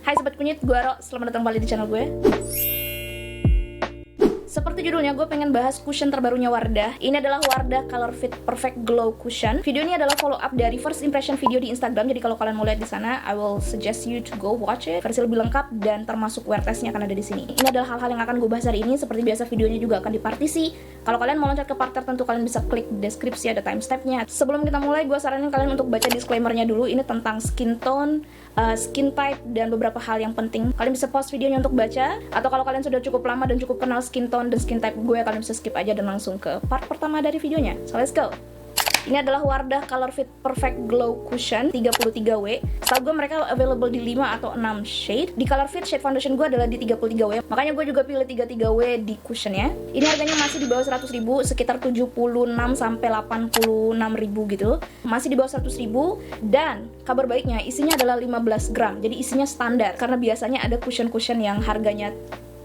Hai Sobat Kunyit, gue Aro, selamat datang kembali di channel gue. Seperti judulnya, gue pengen bahas cushion terbarunya Wardah. Ini adalah Wardah Color Fit Perfect Glow Cushion. Video ini adalah follow up dari first impression video di Instagram. Jadi kalau kalian mau lihat di sana, I will suggest you to go watch it. Versi lebih lengkap dan termasuk wear testnya akan ada di sini. Ini adalah hal-hal yang akan gue bahas hari ini. Seperti biasa, videonya juga akan dipartisi. Kalau kalian mau loncat ke part tertentu, kalian bisa klik deskripsi, ada timestampnya. Sebelum kita mulai, gue saranin kalian untuk baca disclaimer-nya dulu. Ini tentang skin tone, skin type, dan beberapa hal yang penting. Kalian bisa pause videonya untuk baca. Atau kalau kalian sudah cukup lama dan cukup kenal skin tone dan skin type gue, kalian bisa skip aja dan langsung ke part pertama dari videonya. So let's go. Ini adalah Wardah Color Fit Perfect Glow Cushion 33W. Setahu gue mereka available di 5 atau 6 shade. Di Color Fit shade foundation gue adalah di 33W. Makanya gue juga pilih 33W di cushionnya. Ini harganya masih di bawah 100.000, sekitar 76 sampai 86.000 gitu. Masih di bawah 100.000, dan kabar baiknya isinya adalah 15 gram. Jadi isinya standar, karena biasanya ada cushion-cushion yang harganya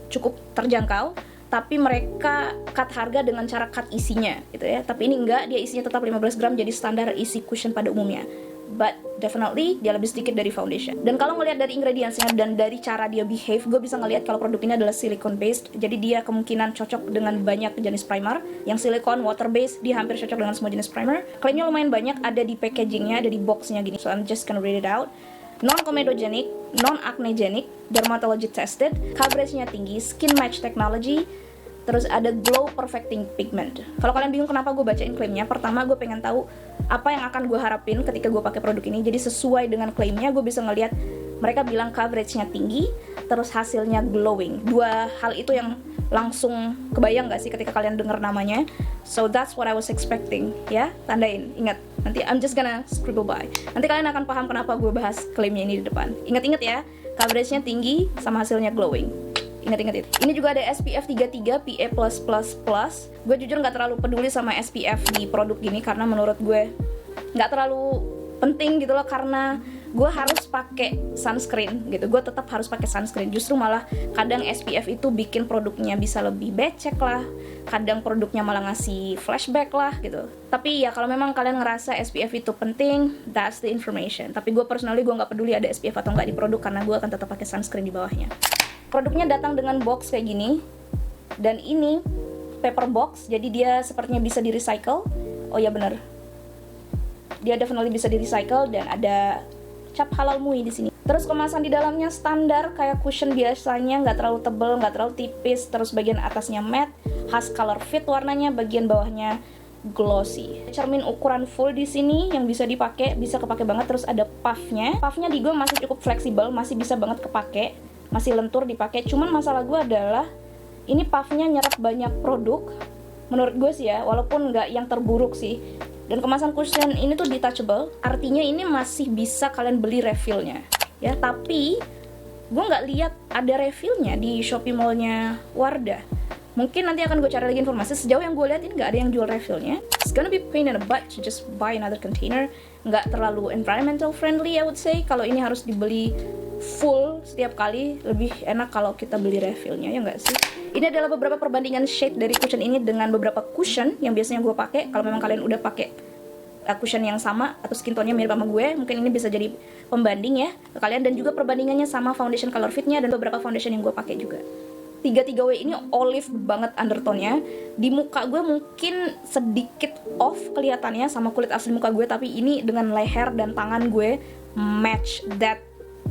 cukup terjangkau, tapi mereka cut harga dengan cara cut isinya gitu ya. Tapi ini enggak, dia isinya tetap 15 gram, jadi standar isi cushion pada umumnya. But definitely dia lebih sedikit dari foundation. Dan kalau ngelihat dari ingredientsnya dan dari cara dia behave, gue bisa ngelihat kalau produk ini adalah silicone based. Jadi dia kemungkinan cocok dengan banyak jenis primer. Yang silicone, water based, dia hampir cocok dengan semua jenis primer. Klaimnya lumayan banyak, ada di packagingnya, ada di boxnya gini. So I'm just gonna read it out. Non-comedogenic, non-acnegenic, dermatology tested, coveragenya tinggi, skin match technology, terus ada glow perfecting pigment. Kalau kalian bingung kenapa gue bacain klaimnya, pertama gue pengen tahu apa yang akan gue harapin ketika gue pakai produk ini. Jadi sesuai dengan klaimnya, gue bisa ngelihat mereka bilang coveragenya tinggi, terus hasilnya glowing. Dua hal itu yang langsung kebayang gak sih ketika kalian dengar namanya? So that's what I was expecting, ya. Tandain, ingat. Nanti I'm just gonna scribble by. Nanti kalian akan paham kenapa gue bahas klaimnya ini di depan. Ingat-ingat ya, coveragenya tinggi sama hasilnya glowing. Ingat-ingat itu. Ini juga ada SPF 33 PA+++. Gue jujur nggak terlalu peduli sama SPF di produk gini karena menurut gue nggak terlalu penting gitu loh, karena gue harus pakai sunscreen gitu. Gue tetap harus pakai sunscreen. Justru malah kadang SPF itu bikin produknya bisa lebih becek lah. Kadang produknya malah ngasih flashback lah gitu. Tapi ya kalau memang kalian ngerasa SPF itu penting, that's the information. Tapi gue personally gue nggak peduli ada SPF atau nggak di produk, karena gue akan tetap pakai sunscreen di bawahnya. Produknya datang dengan box kayak gini, dan ini paper box, jadi dia sepertinya bisa di recycle. Oh ya bener, dia definitely bisa di recycle, dan ada cap halal MUI di sini. Terus kemasan di dalamnya standar kayak cushion biasanya, nggak terlalu tebel, nggak terlalu tipis. Terus bagian atasnya matte, khas color fit warnanya, bagian bawahnya glossy. Cermin ukuran full di sini yang bisa dipakai, bisa kepake banget. Terus ada puffnya. Puffnya di gue masih cukup fleksibel, masih bisa banget kepake, masih lentur dipakai. Cuman masalah gue adalah ini puffnya nyerap banyak produk menurut gue sih ya, walaupun nggak yang terburuk sih. Dan kemasan cushion ini tuh detachable, artinya ini masih bisa kalian beli refillnya ya. Tapi gue nggak lihat ada refillnya di Shopee Mall-nya Wardah. Mungkin nanti akan gue cari lagi informasi. Sejauh yang gue lihat ini nggak ada yang jual refillnya. It's gonna be pain in the butt to just buy another container. Nggak terlalu environmental friendly, I would say. Kalau ini harus dibeli full setiap kali, lebih enak kalau kita beli refillnya, ya nggak sih? Ini adalah beberapa perbandingan shade dari cushion ini dengan beberapa cushion yang biasanya gue pakai. Kalau memang kalian udah pakai cushion yang sama atau skin tone-nya mirip sama gue, mungkin ini bisa jadi pembanding ya ke kalian. Dan juga perbandingannya sama foundation color fit-nya dan beberapa foundation yang gue pakai juga. 33W ini olive banget undertone-nya. Di muka gue mungkin sedikit off kelihatannya sama kulit asli muka gue, tapi ini dengan leher dan tangan gue match that,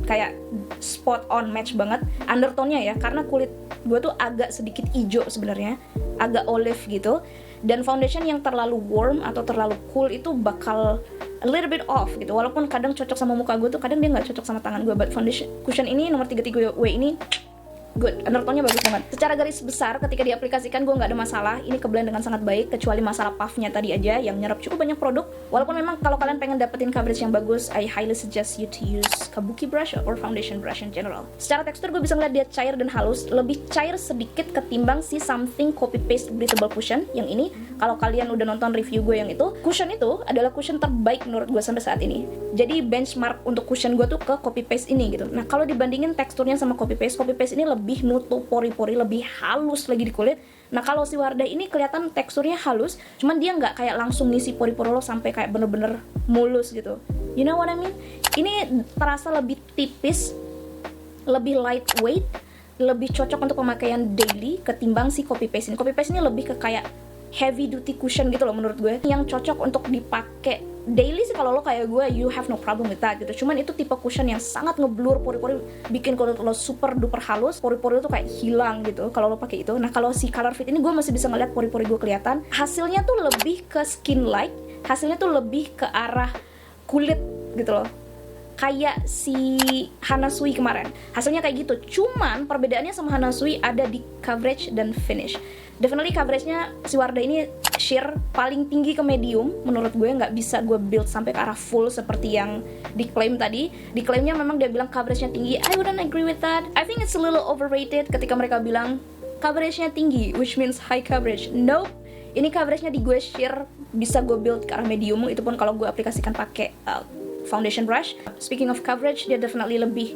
kayak spot on match banget undertone-nya ya, karena kulit gue tuh agak sedikit hijau sebenarnya, agak olive gitu. Dan foundation yang terlalu warm atau terlalu cool itu bakal a little bit off gitu. Walaupun kadang cocok sama muka gue tuh, kadang dia nggak cocok sama tangan gue. But foundation cushion ini nomor 33W ini good, undertone-nya bagus banget. Secara garis besar ketika diaplikasikan gue nggak ada masalah. Ini keblend dengan sangat baik, kecuali masalah puff-nya tadi aja yang nyerap cukup banyak produk. Walaupun memang kalau kalian pengen dapetin coverage yang bagus, I highly suggest you to use kabuki brush or foundation brush in general. Secara tekstur gue bisa ngeliat dia cair dan halus, lebih cair sedikit ketimbang si Something Copy Paste Breathable Cushion yang ini. Kalau kalian udah nonton review gue yang itu, cushion itu adalah cushion terbaik menurut gue sampai saat ini. Jadi benchmark untuk cushion gue tuh ke copy paste ini gitu. Nah kalau dibandingin teksturnya sama copy paste ini lebih nutup pori-pori, lebih halus lagi di kulit. Nah kalau si Wardah ini kelihatan teksturnya halus, cuman dia nggak kayak langsung ngisi pori-pori lo sampai kayak bener-bener mulus gitu. You know what I mean? Ini terasa lebih tipis, lebih lightweight, lebih cocok untuk pemakaian daily ketimbang si copy paste ini. Copy paste ini lebih ke kayak heavy duty cushion gitu loh menurut gue, yang cocok untuk dipakai daily sih. Kalau lo kayak gue, you have no problem with that gitu. Cuman itu tipe cushion yang sangat ngeblur pori-pori, bikin kulit lo super duper halus, pori-pori lo tuh kayak hilang gitu kalau lo pakai itu. Nah kalau si Color Fit ini gue masih bisa ngeliat pori-pori gue kelihatan. Hasilnya tuh lebih ke skin like, hasilnya tuh lebih ke arah kulit gitu loh, kayak si Hana Sui kemarin. Hasilnya kayak gitu. Cuman perbedaannya sama Hana Sui ada di coverage dan finish. Definitely coveragenya si Wardah ini sheer paling tinggi ke medium menurut gue, nggak bisa gue build sampai ke arah full seperti yang diklaim tadi. Diklaimnya memang dia bilang coveragenya tinggi. I wouldn't agree with that. I think it's a little overrated ketika mereka bilang coveragenya tinggi, which means high coverage. Nope. Ini coveragenya di gue sheer bisa gue build ke arah medium, itu pun kalau gue aplikasikan pakai foundation brush. Speaking of coverage, dia definitely lebih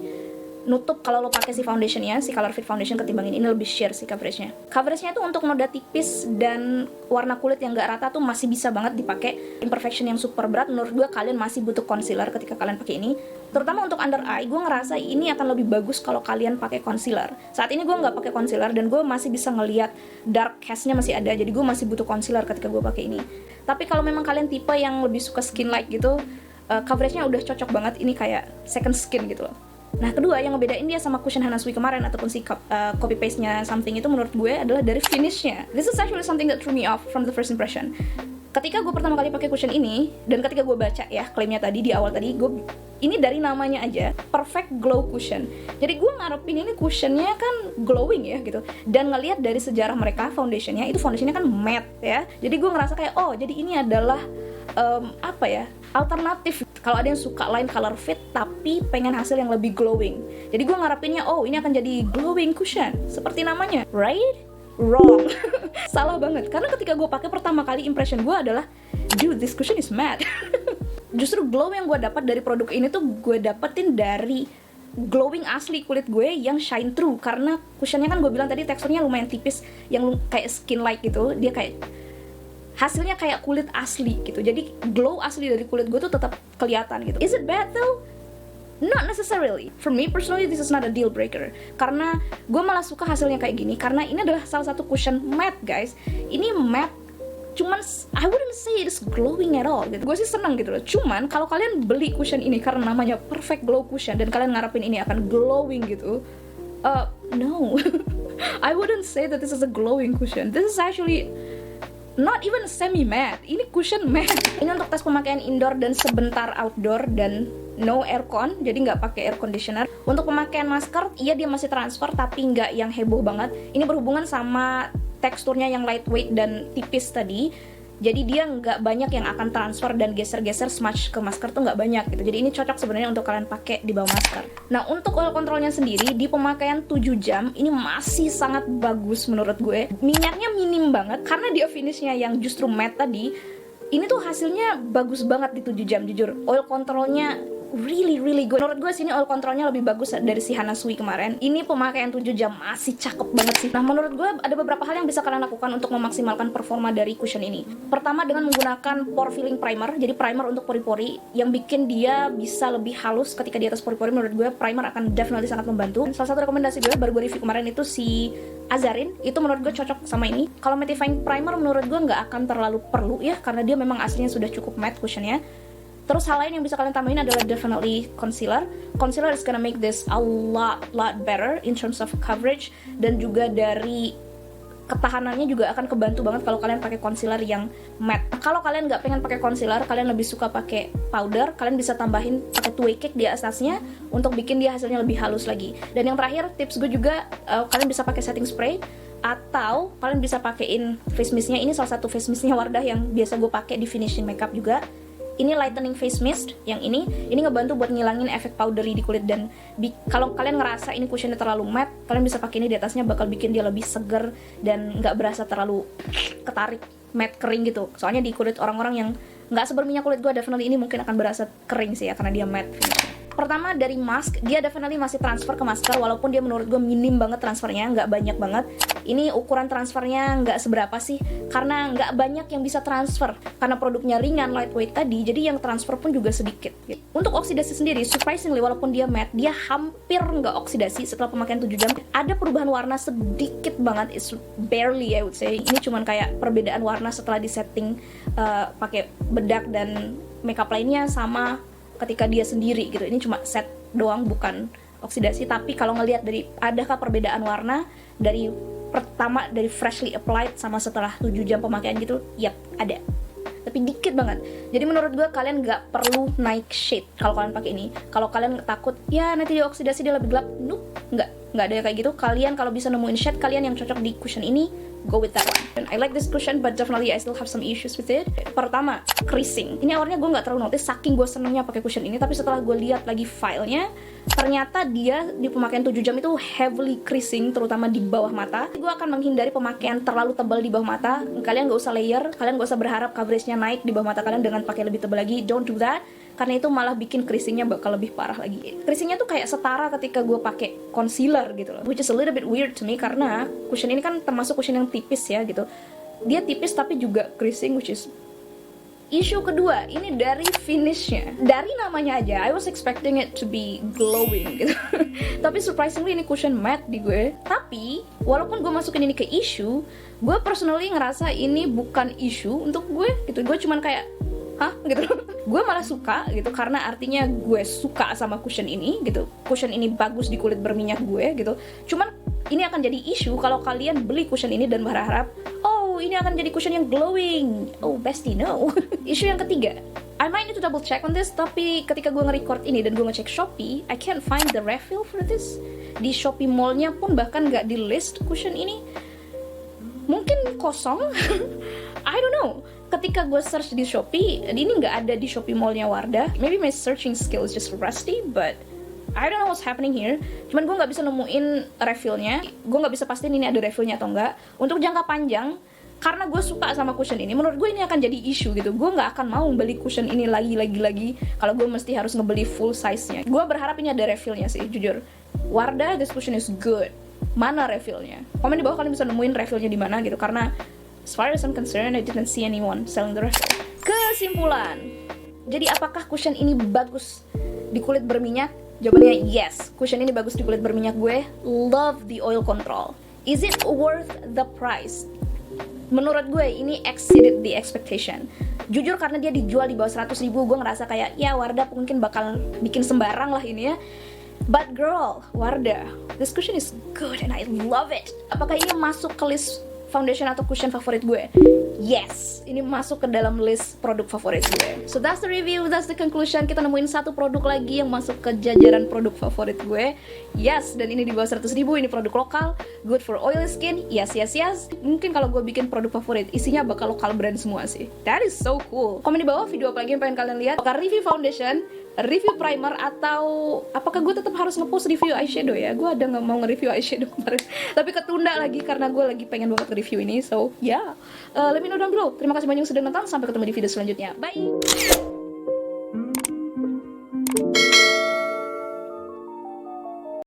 nutup kalau lo pakai si foundationnya, si Color Fit foundation ketimbang ini lebih sheer si coveragenya. Coveragenya tuh untuk noda tipis dan warna kulit yang gak rata tuh masih bisa banget dipakai. Imperfection yang super berat, menurut gue kalian masih butuh concealer ketika kalian pakai ini. Terutama untuk under eye, gue ngerasa ini akan lebih bagus kalau kalian pakai concealer. Saat ini gue nggak pakai concealer dan gue masih bisa ngelihat dark cast-nya masih ada, jadi gue masih butuh concealer ketika gue pakai ini. Tapi kalau memang kalian tipe yang lebih suka skin light gitu, coveragenya udah cocok banget, ini kayak second skin gitu loh. Nah kedua yang ngebedain dia sama cushion Hana Sui kemarin ataupun si copy paste-nya something itu menurut gue adalah dari finish-nya. This is actually something that threw me off from the first impression. Ketika gue pertama kali pakai cushion ini dan ketika gue baca ya klaimnya tadi di awal tadi, ini dari namanya aja perfect glow cushion. Jadi gue ngarepin ini cushionnya kan glowing ya gitu. Dan ngelihat dari sejarah mereka foundationnya, itu foundationnya kan matte ya. Jadi gue ngerasa kayak oh jadi ini adalah alternatif kalau ada yang suka line Color Fit tapi pengen hasil yang lebih glowing. Jadi gue ngarepinnya oh ini akan jadi glowing cushion seperti namanya, right? Wrong. Salah banget. Karena ketika gue pakai pertama kali impression gue adalah dude this cushion is matte. Justru glow yang gue dapat dari produk ini tuh gue dapetin dari glowing asli kulit gue yang shine through. Karena cushionnya kan gue bilang tadi teksturnya lumayan tipis, yang kayak skin light gitu. Dia kayak hasilnya kayak kulit asli gitu. Jadi glow asli dari kulit gue tuh tetap kelihatan gitu. Is it bad though? Not necessarily. For me personally this is not a deal breaker. Karena gue malah suka hasilnya kayak gini karena ini adalah salah satu cushion matte guys. Ini matte, cuman I wouldn't say it's glowing at all gitu. Gue sih seneng gitu loh. Cuman kalau kalian beli cushion ini karena namanya perfect glow cushion dan kalian ngarepin ini akan glowing gitu, no. I wouldn't say that this is a glowing cushion. This is actually not even semi matte, ini cushion matte. Ini untuk tes pemakaian indoor dan sebentar outdoor dan no aircon, jadi nggak pakai air conditioner. Untuk pemakaian masker, iya dia masih transfer tapi nggak yang heboh banget. Ini berhubungan sama teksturnya yang lightweight dan tipis tadi. Jadi dia nggak banyak yang akan transfer dan geser-geser smudge ke masker tuh nggak banyak gitu. Jadi ini cocok sebenarnya untuk kalian pakai di bawah masker. Nah untuk oil controlnya sendiri di pemakaian 7 jam ini masih sangat bagus menurut gue. Minyaknya minim banget karena dia finishnya yang justru matte tadi. Ini tuh hasilnya bagus banget di 7 jam jujur. Oil controlnya really good. Menurut gue sini oil controlnya lebih bagus dari si Hana Sui kemarin. Ini pemakaian 7 jam masih cakep banget sih. Nah menurut gue ada beberapa hal yang bisa kalian lakukan untuk memaksimalkan performa dari cushion ini. Pertama dengan menggunakan pore filling primer. Jadi primer untuk pori-pori yang bikin dia bisa lebih halus ketika di atas pori-pori. Menurut gue primer akan definitely sangat membantu. Salah satu rekomendasi gue baru gue review kemarin itu si Azarin. Itu menurut gue cocok sama ini. Kalau mattifying primer menurut gue nggak akan terlalu perlu ya karena dia memang aslinya sudah cukup matte cushionnya. Terus hal lain yang bisa kalian tambahin adalah definitely concealer. Concealer is gonna make this a lot better in terms of coverage dan juga dari ketahanannya juga akan kebantu banget kalau kalian pakai concealer yang matte. Kalau kalian nggak pengen pakai concealer, kalian lebih suka pakai powder, kalian bisa tambahin pakai two-way cake di atasnya untuk bikin dia hasilnya lebih halus lagi. Dan yang terakhir tips gue juga kalian bisa pakai setting spray atau kalian bisa pakein face mistnya. Ini salah satu face mistnya Wardah yang biasa gue pakai di finishing makeup juga. Ini lightening face mist yang ini ngebantu buat ngilangin efek powdery di kulit dan kalau kalian ngerasa ini cushionnya terlalu matte, kalian bisa pakai ini di atasnya bakal bikin dia lebih seger dan nggak berasa terlalu ketarik matte kering gitu. Soalnya di kulit orang-orang yang nggak seberminyak kulit gue, definitely ini mungkin akan berasa kering sih ya karena dia matte finish. Pertama dari mask, dia definitely masih transfer ke masker, walaupun dia menurut gue minim banget transfernya, nggak banyak banget. Ini ukuran transfernya nggak seberapa sih, karena nggak banyak yang bisa transfer, karena produknya ringan, lightweight tadi, jadi yang transfer pun juga sedikit gitu. Untuk oksidasi sendiri, surprisingly walaupun dia matte, dia hampir nggak oksidasi setelah pemakaian 7 jam. Ada perubahan warna sedikit banget, it's barely I would say. Ini cuman kayak perbedaan warna setelah disetting pakai bedak dan makeup lainnya sama ketika dia sendiri gitu. Ini cuma set doang, bukan oksidasi. Tapi kalau ngelihat dari adakah perbedaan warna dari pertama dari freshly applied sama setelah 7 jam pemakaian gitu, yap ada, tapi dikit banget. Jadi menurut gue kalian nggak perlu naik shade kalau kalian pakai ini. Kalau kalian takut ya nanti dia oksidasi dia lebih gelap, nope, nggak ada kayak gitu. Kalian kalau bisa nemuin shade kalian yang cocok di cushion ini, go with that one. And I like this cushion, but definitely I still have some issues with it. Pertama, creasing. Ini awalnya gue nggak terlalu notice, saking gue senengnya pakai cushion ini. Tapi setelah gue lihat lagi filenya, ternyata dia di pemakaian 7 jam itu heavily creasing, terutama di bawah mata. Gue akan menghindari pemakaian terlalu tebal di bawah mata. Kalian nggak usah layer, kalian nggak usah berharap coveragenya naik di bawah mata kalian dengan pakai lebih tebal lagi. Don't do that, karena itu malah bikin creasingnya bakal lebih parah lagi. Creasingnya tuh kayak setara ketika gue pakai concealer gitu loh, which is a little bit weird to me, karena cushion ini kan termasuk cushion yang tipis ya gitu. Dia tipis tapi juga creasing, which is issue kedua. Ini dari finishnya, dari namanya aja I was expecting it to be glowing gitu. Tapi surprisingly ini cushion matte di gue. Tapi walaupun gue masukin ini ke issue, gue personally ngerasa ini bukan issue untuk gue gitu. Gue cuman kayak hah gitu. Gue malah suka gitu, karena artinya gue suka sama cushion ini gitu. Cushion ini bagus di kulit berminyak gue gitu. Cuman ini akan jadi issue kalau kalian beli cushion ini dan berharap, oh ini akan jadi cushion yang glowing. Oh bestie, no. Issue yang ketiga, I might need to double check on this, tapi ketika gue nge-record ini dan gue ngecek Shopee, I can't find the refill for this. Di Shopee Mall-nya pun bahkan gak di list cushion ini. Mungkin kosong. I don't know. Ketika gue search di Shopee, ini nggak ada di Shopee Mall-nya Wardah. Maybe my searching skill is just rusty, but I don't know what's happening here. Cuman gue nggak bisa nemuin refillnya. Gue nggak bisa pastiin ini ada refillnya atau enggak. Untuk jangka panjang, karena gue suka sama cushion ini, menurut gue ini akan jadi isu gitu. Gue nggak akan mau beli cushion ini lagi kalau gue mesti harus ngebeli full size-nya. Gue berharap ini ada refillnya sih, jujur. Wardah, this cushion is good. Mana refillnya? Komen di bawah kalian bisa nemuin refillnya di mana gitu, karena as far as I'm concerned, I didn't see anyone selling the refill. Kesimpulan, jadi apakah cushion ini bagus di kulit berminyak? Jawabannya yes, cushion ini bagus di kulit berminyak gue. Love the oil control. Is it worth the price? Menurut gue ini exceeded the expectation. Jujur karena dia dijual di bawah 100 ribu, gue ngerasa kayak ya Wardah mungkin bakal bikin sembarang lah ini ya. But girl, Wardah, this cushion is good and I love it. Apakah ini masuk ke list foundation atau cushion favorit gue? Yes, ini masuk ke dalam list produk favorit gue. So that's the review, that's the conclusion. Kita nemuin satu produk lagi yang masuk ke jajaran produk favorit gue. Yes, dan ini di bawah 100 ribu, ini produk lokal, good for oily skin. Yes. Mungkin kalau gue bikin produk favorit, isinya bakal lokal brand semua sih. That is so cool. Komen di bawah video apa lagi yang pengen kalian lihat. Apakah review foundation, review primer, atau apakah gue tetap harus ngepost review eyeshadow ya? Gue ada nggak mau nge-review eyeshadow kemarin, tapi ketunda lagi karena gue lagi pengen banget review ini. So yeah, let me know down below. Terima kasih banyak yang sudah nonton. Sampai ketemu di video selanjutnya. Bye.